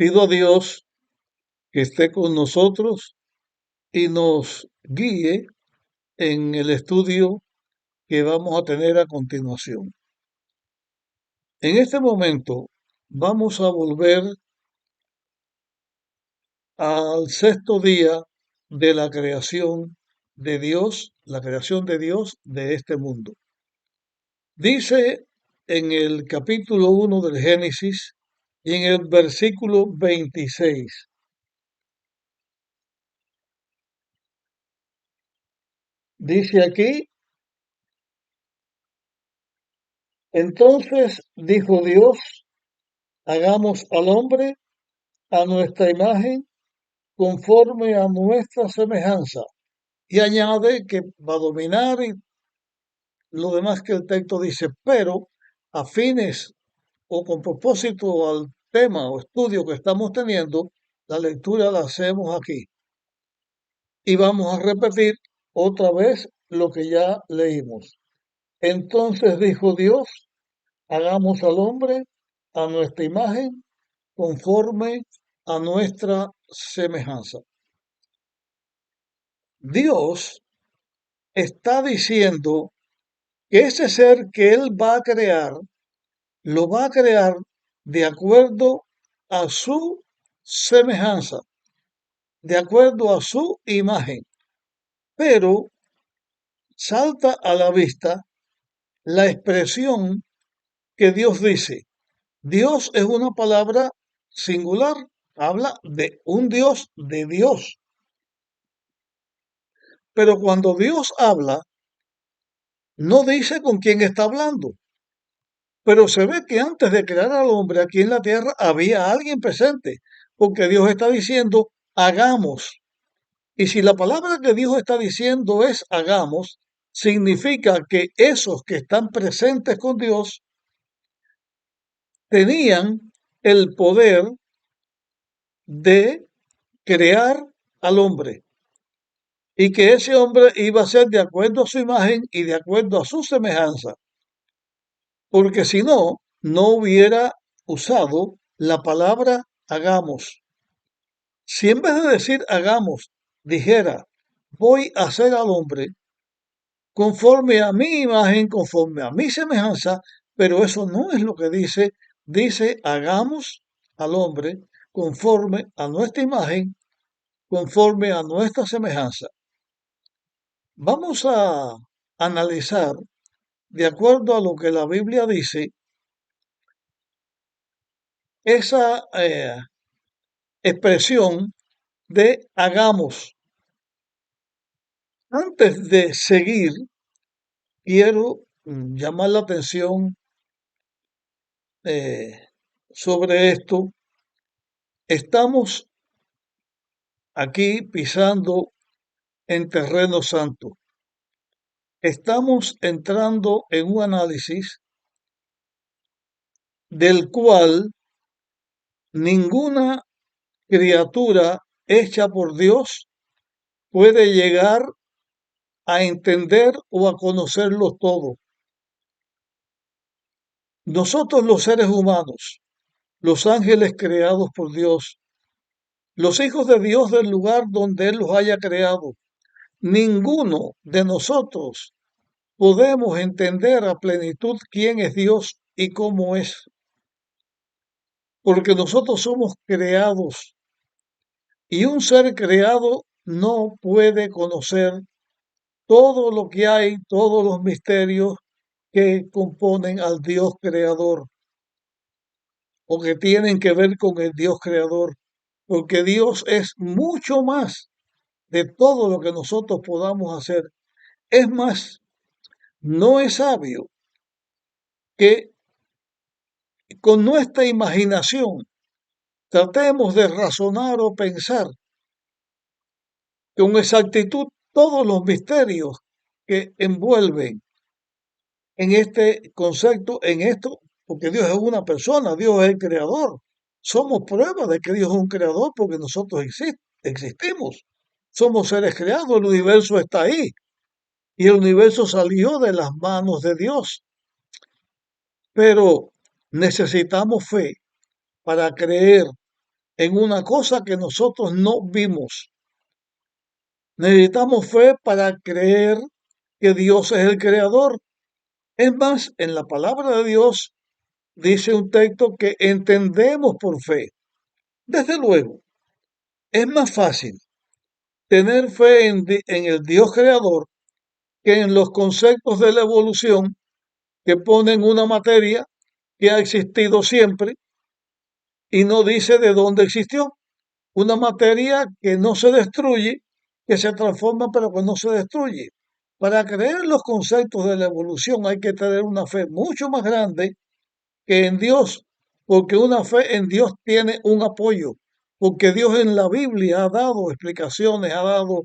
Pido a Dios que esté con nosotros y nos guíe en el estudio que vamos a tener a continuación. En este momento vamos a volver al sexto día de la creación de Dios, la creación de Dios de este mundo. Dice en el capítulo 1 del Génesis y en el versículo 26, dice aquí: entonces dijo Dios, hagamos al hombre a nuestra imagen, conforme a nuestra semejanza. Y añade que va a dominar y lo demás que el texto dice, pero a fines o con propósito al tema o estudio que estamos teniendo, la lectura la hacemos aquí. Y vamos a repetir otra vez lo que ya leímos. Entonces dijo Dios, hagamos al hombre a nuestra imagen, conforme a nuestra semejanza. Dios está diciendo que ese ser que Él va a crear, lo va a crear de acuerdo a su semejanza, de acuerdo a su imagen. Pero salta a la vista la expresión que Dios dice. Dios es una palabra singular, habla de un Dios, de Dios. Pero cuando Dios habla, no dice con quién está hablando. Pero se ve que antes de crear al hombre aquí en la tierra había alguien presente, porque Dios está diciendo, hagamos. Y si la palabra que Dios está diciendo es hagamos, significa que esos que están presentes con Dios tenían el poder de crear al hombre y que ese hombre iba a ser de acuerdo a su imagen y de acuerdo a su semejanza, porque si no, no hubiera usado la palabra hagamos. Si en vez de decir hagamos, dijera voy a hacer al hombre conforme a mi imagen, conforme a mi semejanza, pero eso no es lo que dice. Dice hagamos al hombre conforme a nuestra imagen, conforme a nuestra semejanza. Vamos a analizar, de acuerdo a lo que la Biblia dice, esa expresión de hagamos. Antes de seguir, quiero llamar la atención eh, sobre esto. Estamos aquí pisando en terreno santo. Estamos entrando en un análisis del cual ninguna criatura hecha por Dios puede llegar a entender o a conocerlo todo. Nosotros los seres humanos, los ángeles creados por Dios, los hijos de Dios del lugar donde Él los haya creado, ninguno de nosotros podemos entender a plenitud quién es Dios y cómo es, porque nosotros somos creados y un ser creado no puede conocer todo lo que hay, todos los misterios que componen al Dios creador o que tienen que ver con el Dios creador, porque Dios es mucho más de todo lo que nosotros podamos hacer. Es más, no es sabio que con nuestra imaginación tratemos de razonar o pensar con exactitud todos los misterios que envuelven en este concepto, en esto, porque Dios es una persona, Dios es el creador. Somos prueba de que Dios es un creador porque nosotros existimos. Somos seres creados, el universo está ahí y el universo salió de las manos de Dios. Pero necesitamos fe para creer en una cosa que nosotros no vimos. Necesitamos fe para creer que Dios es el creador. Es más, en la palabra de Dios dice un texto que entendemos por fe. Desde luego, es más fácil tener fe en el Dios creador que en los conceptos de la evolución que ponen una materia que ha existido siempre y no dice de dónde existió. Una materia que no se destruye, que se transforma pero que no se destruye. Para creer los conceptos de la evolución hay que tener una fe mucho más grande que en Dios, porque una fe en Dios tiene un apoyo, porque Dios en la Biblia ha dado explicaciones, ha dado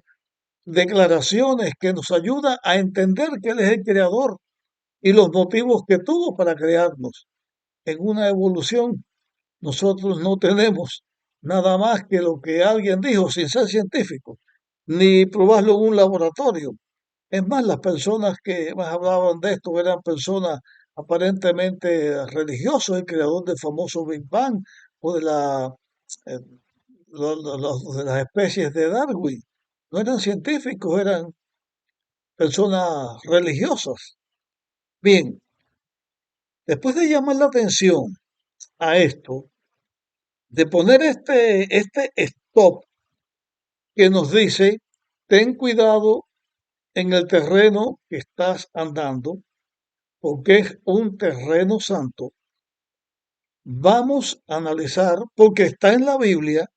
declaraciones que nos ayudan a entender que Él es el creador y los motivos que tuvo para crearnos. En una evolución nosotros no tenemos nada más que lo que alguien dijo sin ser científico, ni probarlo en un laboratorio. Es más, las personas que más hablaban de esto eran personas aparentemente religiosas, el creador del famoso Big Bang o eh, de las especies de Darwin. No eran científicos, eran personas religiosas. Bien, después de llamar la atención a esto, de poner este stop que nos dice, ten cuidado en el terreno que estás andando, porque es un terreno santo. Vamos a analizar, porque está en la Biblia,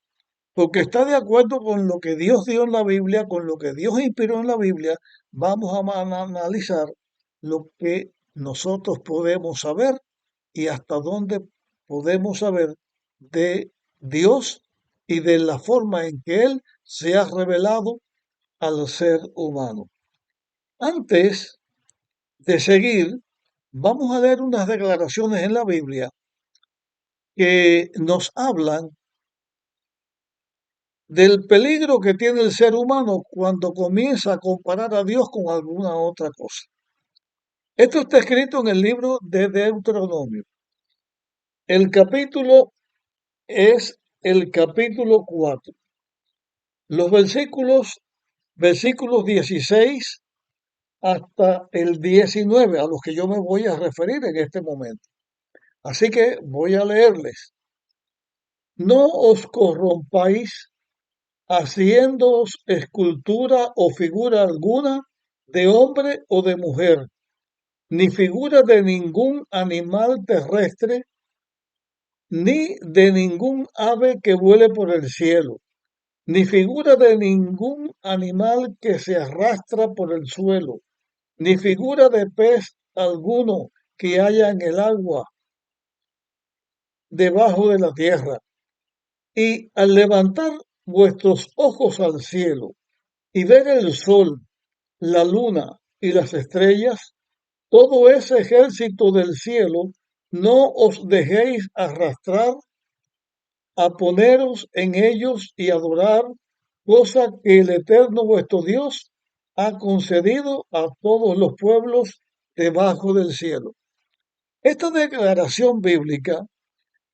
porque está de acuerdo con lo que Dios dio en la Biblia, con lo que Dios inspiró en la Biblia, vamos a analizar lo que nosotros podemos saber y hasta dónde podemos saber de Dios y de la forma en que Él se ha revelado al ser humano. Antes de seguir, vamos a leer unas declaraciones en la Biblia que nos hablan del peligro que tiene el ser humano cuando comienza a comparar a Dios con alguna otra cosa. Esto está escrito en el libro de Deuteronomio. El capítulo es el capítulo 4. Los versículos 16 hasta el 19, a los que yo me voy a referir en este momento. Así que voy a leerles. No os corrompáis haciéndoos escultura o figura alguna de hombre o de mujer, ni figura de ningún animal terrestre, ni de ningún ave que vuele por el cielo, ni figura de ningún animal que se arrastra por el suelo, ni figura de pez alguno que haya en el agua debajo de la tierra. Y al levantar vuestros ojos al cielo y ver el sol, la luna y las estrellas, todo ese ejército del cielo, no os dejéis arrastrar a poneros en ellos y adorar, cosa que el Eterno vuestro Dios ha concedido a todos los pueblos debajo del cielo. Esta declaración bíblica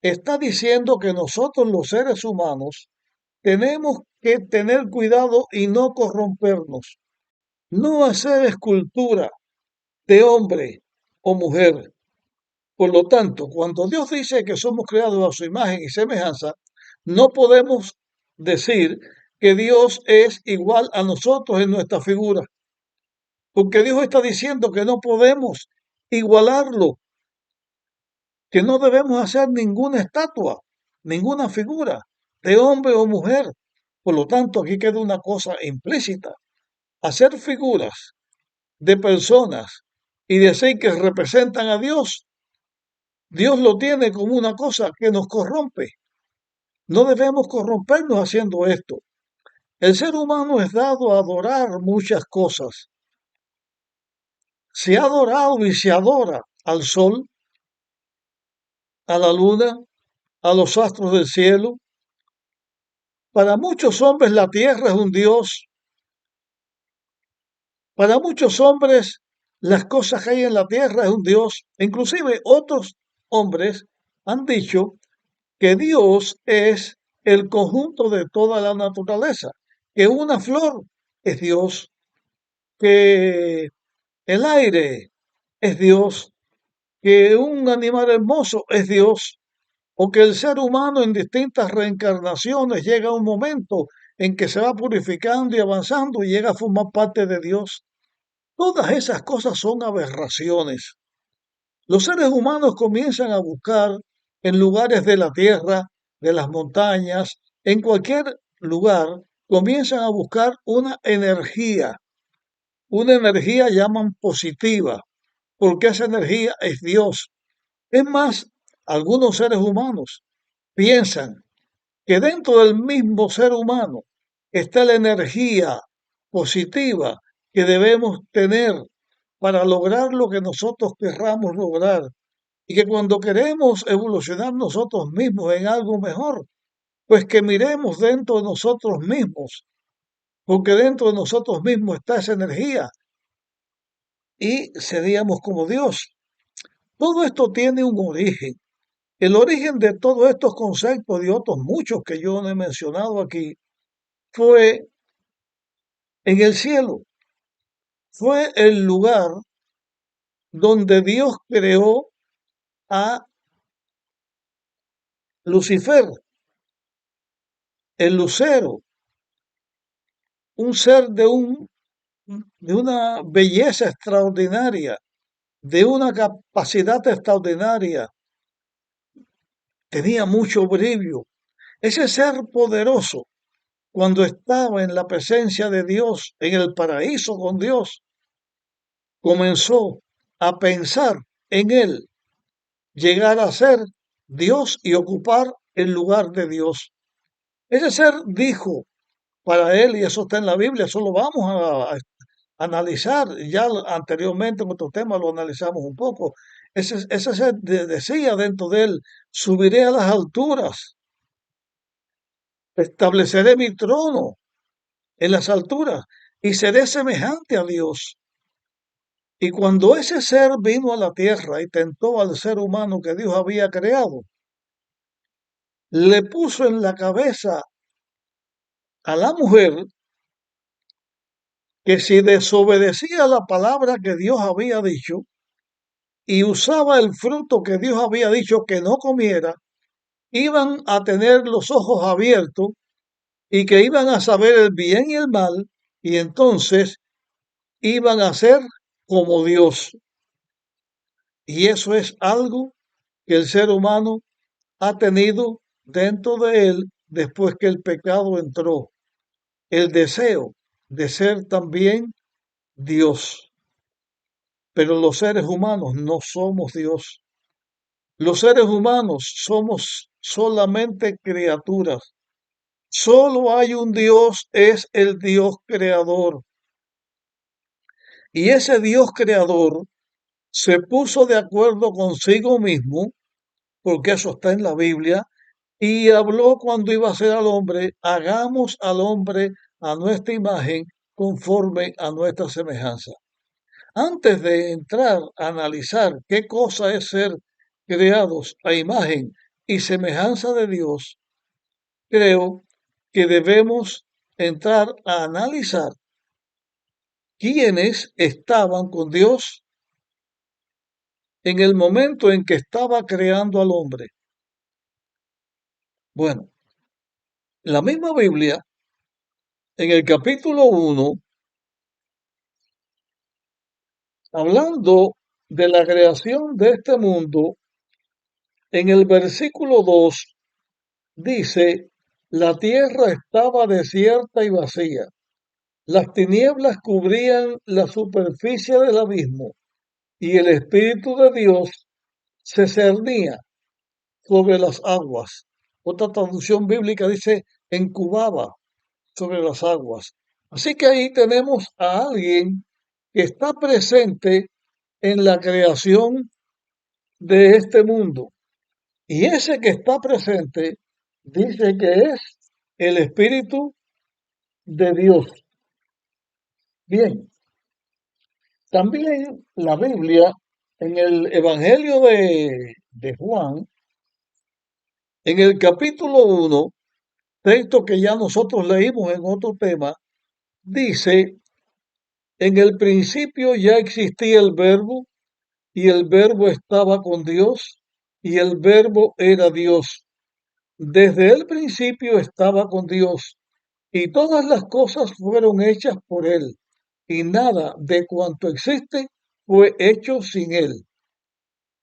está diciendo que nosotros los seres humanos tenemos que tener cuidado y no corrompernos, no hacer escultura de hombre o mujer. Por lo tanto, cuando Dios dice que somos creados a su imagen y semejanza, no podemos decir que Dios es igual a nosotros en nuestra figura, porque Dios está diciendo que no podemos igualarlo, que no debemos hacer ninguna estatua, ninguna figura de hombre o mujer. Por lo tanto, aquí queda una cosa implícita. Hacer figuras de personas y decir que representan a Dios, Dios lo tiene como una cosa que nos corrompe. No debemos corrompernos haciendo esto. El ser humano es dado a adorar muchas cosas. Se ha adorado y se adora al sol, a la luna, a los astros del cielo. Para muchos hombres la tierra es un dios. Para muchos hombres las cosas que hay en la tierra es un dios. Inclusive otros hombres han dicho que Dios es el conjunto de toda la naturaleza, que una flor es Dios, que el aire es Dios, que un animal hermoso es Dios, o que el ser humano en distintas reencarnaciones llega a un momento en que se va purificando y avanzando y llega a formar parte de Dios. Todas esas cosas son aberraciones. Los seres humanos comienzan a buscar en lugares de la tierra, de las montañas, en cualquier lugar, comienzan a buscar una energía llaman positiva, porque esa energía es Dios. Es más, algunos seres humanos piensan que dentro del mismo ser humano está la energía positiva que debemos tener para lograr lo que nosotros querramos lograr. Y que cuando queremos evolucionar nosotros mismos en algo mejor, pues que miremos dentro de nosotros mismos, porque dentro de nosotros mismos está esa energía y seríamos como Dios. Todo esto tiene un origen. El origen de todos estos conceptos y otros muchos que yo no he mencionado aquí fue en el cielo. Fue el lugar donde Dios creó a Lucifer, el lucero, un ser de una belleza extraordinaria, de una capacidad extraordinaria, tenía mucho brillo. Ese ser poderoso, cuando estaba en la presencia de Dios, en el paraíso con Dios, comenzó a pensar en él, llegar a ser Dios y ocupar el lugar de Dios. Ese ser dijo para él, y eso está en la Biblia, eso lo vamos a analizar, ya anteriormente en otro tema lo analizamos un poco. Ese ser decía dentro de él, subiré a las alturas, estableceré mi trono en las alturas y seré semejante a Dios. Y cuando ese ser vino a la tierra y tentó al ser humano que Dios había creado, le puso en la cabeza a la mujer que si desobedecía la palabra que Dios había dicho y usaba el fruto que Dios había dicho que no comiera, iban a tener los ojos abiertos y que iban a saber el bien y el mal, y entonces iban a ser como Dios. Y eso es algo que el ser humano ha tenido dentro de él después que el pecado entró, el deseo de ser también Dios. Pero los seres humanos no somos Dios. Los seres humanos somos solamente criaturas. Solo hay un Dios, es el Dios creador. Y ese Dios creador se puso de acuerdo consigo mismo, porque eso está en la Biblia, y habló cuando iba a ser al hombre, hagamos al hombre a nuestra imagen conforme a nuestra semejanza. Antes de entrar a analizar qué cosa es ser creados a imagen y semejanza de Dios, creo que debemos entrar a analizar quiénes estaban con Dios en el momento en que estaba creando al hombre. Bueno, la misma Biblia, en el capítulo 1, hablando de la creación de este mundo, en el versículo 2 dice, la tierra estaba desierta y vacía, las tinieblas cubrían la superficie del abismo, y el Espíritu de Dios se cernía sobre las aguas. Otra traducción bíblica dice, incubaba sobre las aguas. Así que ahí tenemos a alguien que está presente en la creación de este mundo. Y ese que está presente dice que es el Espíritu de Dios. Bien, también la Biblia, en el Evangelio de Juan, en el capítulo 1, texto que ya nosotros leímos en otro tema, dice, en el principio ya existía el verbo y el verbo estaba con Dios y el verbo era Dios. Desde el principio estaba con Dios y todas las cosas fueron hechas por Él y nada de cuanto existe fue hecho sin Él.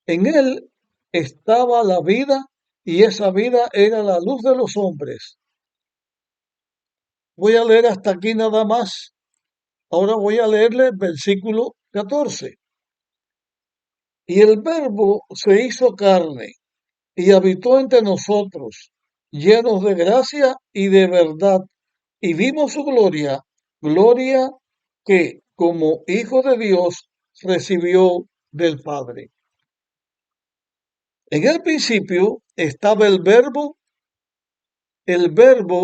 En Él estaba la vida y esa vida era la luz de los hombres. Voy a leer hasta aquí nada más. Ahora voy a leerle el versículo 14. Y el verbo se hizo carne y habitó entre nosotros, llenos de gracia y de verdad, y vimos su gloria, gloria que como Hijo de Dios recibió del Padre. En el principio estaba el verbo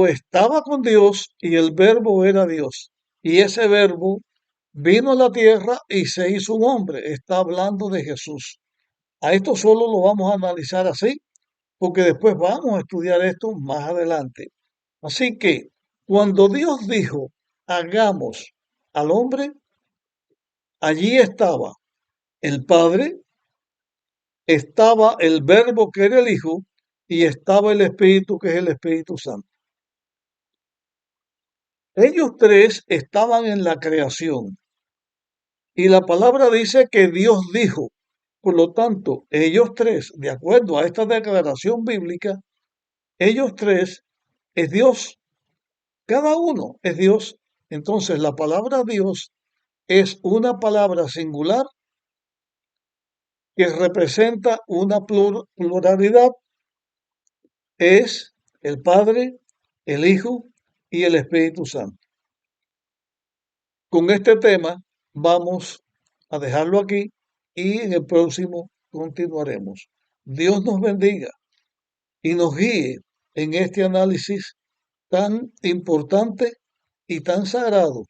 estaba con Dios y el verbo era Dios. Y ese verbo vino a la tierra y se hizo un hombre. Está hablando de Jesús. A esto solo lo vamos a analizar así, porque después vamos a estudiar esto más adelante. Así que cuando Dios dijo, hagamos al hombre, allí estaba el Padre, estaba el Verbo que era el Hijo y estaba el Espíritu que es el Espíritu Santo. Ellos tres estaban en la creación y la palabra dice que Dios dijo. Por lo tanto, ellos tres, de acuerdo a esta declaración bíblica, ellos tres es Dios. Cada uno es Dios. Entonces, la palabra Dios es una palabra singular que representa una pluralidad. Es el Padre, el Hijo y el Espíritu Santo. Con este tema vamos a dejarlo aquí y en el próximo continuaremos. Dios nos bendiga y nos guíe en este análisis tan importante y tan sagrado.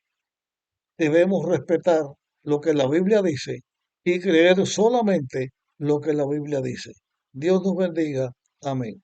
Debemos respetar lo que la Biblia dice y creer solamente lo que la Biblia dice. Dios nos bendiga. Amén.